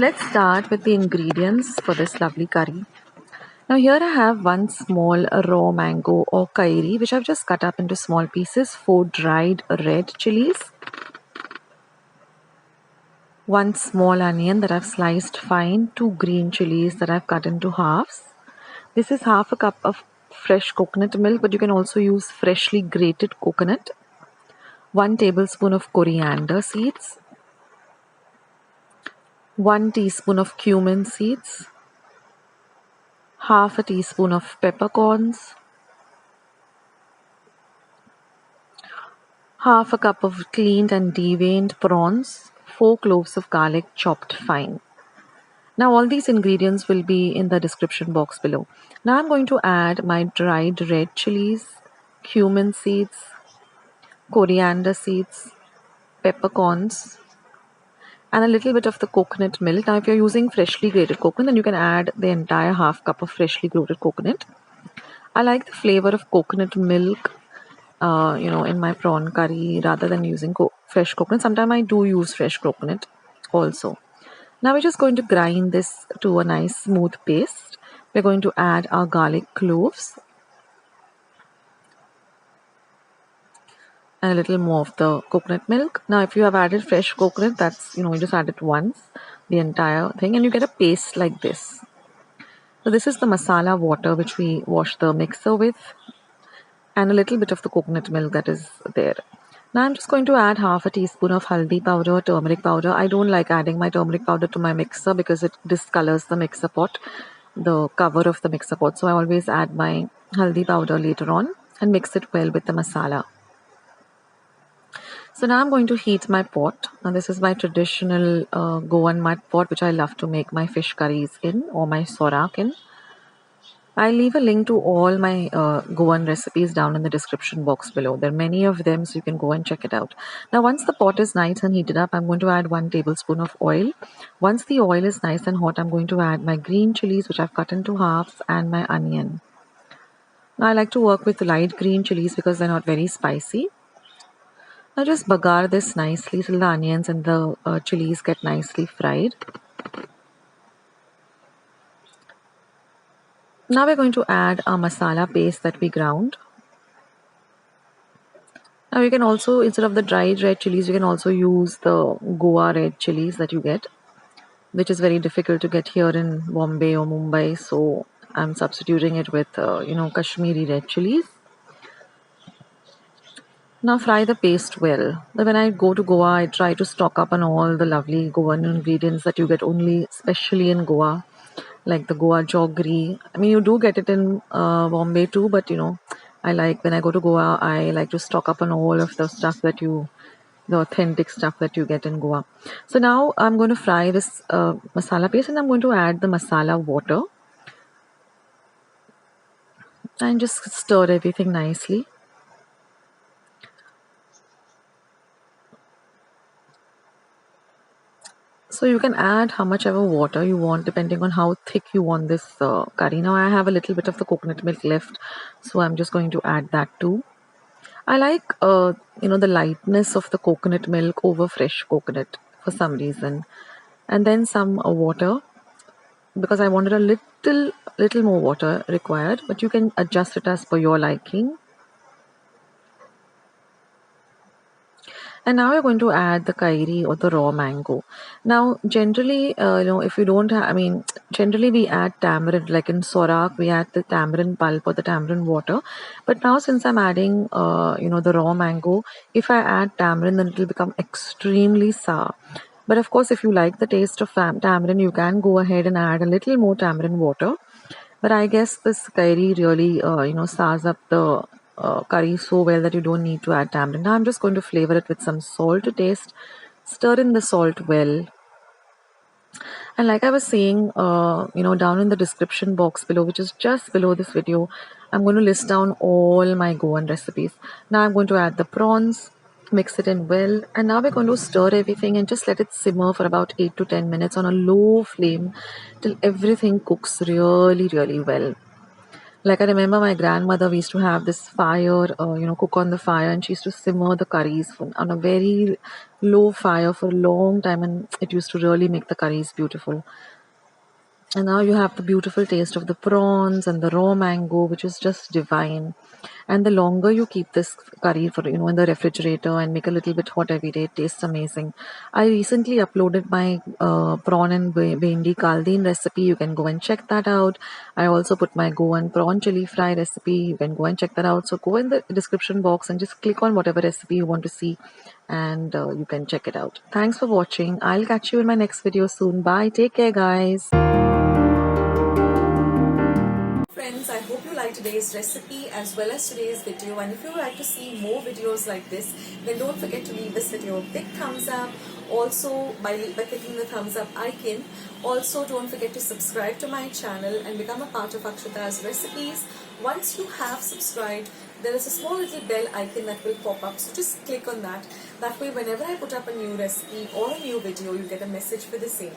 let's start with the ingredients for this lovely curry. Now here I have one small raw mango or kairi which I've just cut up into small pieces, 4 dried red chilies, 1 small onion that I've sliced fine, 2 green chilies that I've cut into halves. This is half a cup of fresh coconut milk, but you can also use freshly grated coconut, 1 tablespoon of coriander seeds, 1 teaspoon of cumin seeds, half a teaspoon of peppercorns, half a cup of cleaned and deveined prawns, 4 cloves of garlic chopped fine. Now all these ingredients will be in the description box below. Now I'm going to add my dried red chilies, cumin seeds, coriander seeds, peppercorns, and a little bit of the coconut milk. Now if you're using freshly grated coconut, then you can add the entire half cup of freshly grated coconut. I like the flavor of coconut milk in my prawn curry rather than using fresh coconut. Sometimes I do use fresh coconut also. Now we're just going to grind this to a nice smooth paste. We're going to add our garlic cloves and a little more of the coconut milk. Now if you have added fresh coconut, that's, you just add it once, the entire thing, and you get a paste like this. So this is the masala water which we wash the mixer with, and a little bit of the coconut milk that is there. Now I'm just going to add half a teaspoon of haldi powder, turmeric powder. I don't like adding my turmeric powder to my mixer because it discolors the mixer pot, the cover of the mixer pot. So I always add my haldi powder later on and mix it well with the masala. So now I'm going to heat my pot. Now this is my traditional Goan mud pot which I love to make my fish curries in, or my sorak in. I'll leave a link to all my Goan recipes down in the description box below. There are many of them, so you can go and check it out. Now once the pot is nice and heated up, I'm going to add 1 tablespoon of oil. Once the oil is nice and hot, I'm going to add my green chilies which I've cut into halves and my onion. Now I like to work with light green chilies because they're not very spicy. Now just bagar this nicely till the onions and the chilies get nicely fried. Now we're going to add our masala paste that we ground. Now you can also, instead of the dried red chilies, you can also use the Goa red chilies that you get, which is very difficult to get here in Bombay or Mumbai. So I'm substituting it with, Kashmiri red chilies. Now fry the paste well. When I go to Goa, I try to stock up on all the lovely Goan ingredients that you get only especially in Goa, like the Goa jaggery. I mean, you do get it in Bombay too, but I like, when I go to Goa, I like to stock up on all of the stuff that the authentic stuff that you get in Goa. So now I'm going to fry this masala paste, and I'm going to add the masala water and just stir everything nicely. So you can add how much ever water you want depending on how thick you want this curry. Now I have a little bit of the coconut milk left, so I'm just going to add that too. I like the lightness of the coconut milk over fresh coconut for some reason, and then some water because I wanted a little more water required, but you can adjust it as per your liking. And now we're going to add the kairi or the raw mango. Now, generally, if you don't have, generally we add tamarind, like in sorak, we add the tamarind pulp or the tamarind water. But now since I'm adding, the raw mango, if I add tamarind, then it will become extremely sour. But of course, if you like the taste of tamarind, you can go ahead and add a little more tamarind water. But I guess this kairi really, sours up the curry so well that you don't need to add tamarind. Now I'm just going to flavor it with some salt to taste. Stir in the salt well. And like I was saying, down in the description box below, which is just below this video, I'm going to list down all my Goan recipes. Now I'm going to add the prawns, mix it in well, and now we're going to stir everything and just let it simmer for about 8 to 10 minutes on a low flame till everything cooks really, really well. Like I remember my grandmother, we used to have this fire, cook on the fire, and she used to simmer the curries on a very low fire for a long time, and it used to really make the curries beautiful. And now you have the beautiful taste of the prawns and the raw mango, which is just divine. And the longer you keep this curry for in the refrigerator and make a little bit hot every day, it tastes amazing. I recently uploaded my prawn and bhendi caldine recipe. You can go and check that out. I also put my Goan prawn chili fry recipe. You can go and check that out. So go in the description box and just click on whatever recipe you want to see, and you can check it out. Thanks for watching. I'll catch you in my next video soon. Bye. Take care, guys. Friends, I hope you liked today's recipe as well as today's video, and if you would like to see more videos like this, then don't forget to leave this video a big thumbs up. Also, by clicking the thumbs up icon. Also, don't forget to subscribe to my channel and become a part of Akshata's recipes. Once you have subscribed, there is a small little bell icon that will pop up, so just click on that. That way, whenever I put up a new recipe or a new video, you get a message for the same.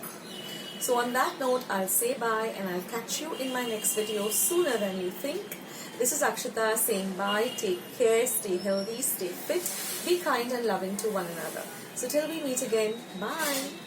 So on that note, I'll say bye and I'll catch you in my next video sooner than you think. This is Akshata saying bye, take care, stay healthy, stay fit, be kind and loving to one another. So till we meet again, bye.